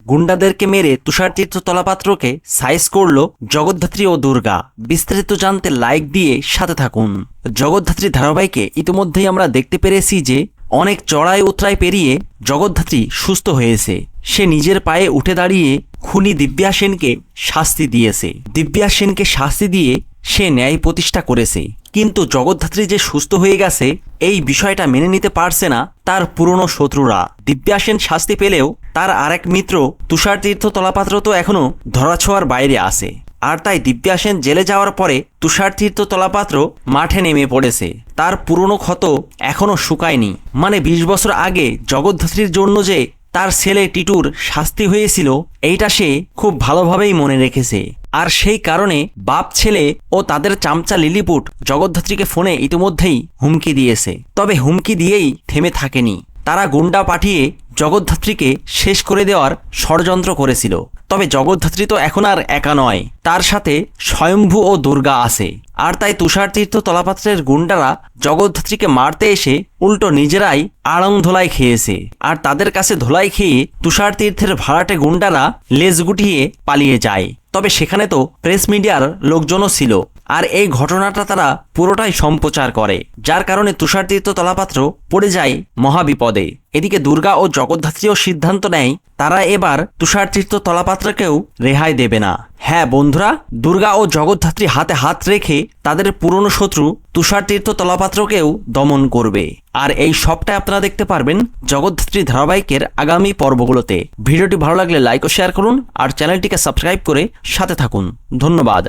গুন্ডাদেরকে মেরে তুষারতীর্থ তলাপাত্রকে সাইজ করলো জগদ্ধাত্রী ও দুর্গা। বিস্তারিত জানতে লাইক দিয়ে সাথে থাকুন। জগদ্ধাত্রী ধারাবাহিকে ইতিমধ্যেই আমরা দেখতে পেরেছি যে অনেক চড়াই উতরাই পেরিয়ে জগদ্ধাত্রী সুস্থ হয়েছে। সে নিজের পায়ে উঠে দাঁড়িয়ে খুনি দিব্যা সেনকে শাস্তি দিয়েছে। দিব্যা সেনকে শাস্তি দিয়ে সে ন্যায় প্রতিষ্ঠা করেছে। কিন্তু জগদ্ধাত্রী যে সুস্থ হয়ে গেছে এই বিষয়টা মেনে নিতে পারছে না তার পুরনো শত্রুরা। দিব্যা সেন শাস্তি পেলেও তার আরেক মিত্র তুষারতীর্থ তলাপাত্র তো এখনো ধরাছোঁয়ার বাইরে আছে। আর তাই দিব্যা সেন জেলে যাওয়ার পরে তুষারতীর্থ তলাপাত্র মাঠে নেমে পড়েছে। তার পুরনো ক্ষত এখনো শুকায়নি। মানে 20 বছর আগে জগদ্ধাত্রীর জন্য যে তার ছেলে টিটুর শাস্তি হয়েছিল এইটা সে খুব ভালোভাবেই মনে রেখেছে। আর সেই কারণে বাপ ছেলে ও তাদের চামচা লিলিপুট জগদ্ধাত্রীকে ফোনে ইতিমধ্যেই হুমকি দিয়েছে। তবে হুমকি দিয়েই থেমে থাকেনি, তারা গুন্ডা পাঠিয়ে জগদ্ধাত্রীকে শেষ করে দেওয়ার ষড়যন্ত্র করেছিল। তবে জগদ্ধাত্রী তো এখন আর একা নয়, তার সাথে স্বয়ম্ভু ও দুর্গা আছে। আর তাই তুষারতীর্থ তলাপাত্রের গুন্ডারা জগদ্ধাত্রীকে মারতে এসে উল্টো নিজেরাই আড়ং ধোলাই খেয়েছে। আর তাদের কাছে ধোলাই খেয়ে তুষারতীর্থের ভাড়াটে গুন্ডারা লেজ গুটিয়ে পালিয়ে যায়। তবে সেখানে তো প্রেস মিডিয়ার লোকজনও ছিল। আর এই ঘটনাটা তারা পুরোটাই সম্প্রচার করে, যার কারণে তুষারতীর্থ তলাপাত্র পড়ে যায় মহাবিপদে। এদিকে দুর্গা ও জগদ্ধাত্রীও সিদ্ধান্ত নেয় তারা এবার তুষারতীর্থ তলাপাত্রকেও রেহাই দেবে না। হ্যাঁ বন্ধুরা, দুর্গা ও জগদ্ধাত্রী হাতে হাত রেখে তাদের পুরনো শত্রু তুষারতীর্থ তলাপাত্রকেও দমন করবে। আর এই সবটাই আপনারা দেখতে পারবেন জগদ্ধাত্রী ধারাবাহিকের আগামী পর্বগুলোতে। ভিডিওটি ভালো লাগলে লাইক ও শেয়ার করুন আর চ্যানেলটিকে সাবস্ক্রাইব করে সাথে থাকুন। ধন্যবাদ।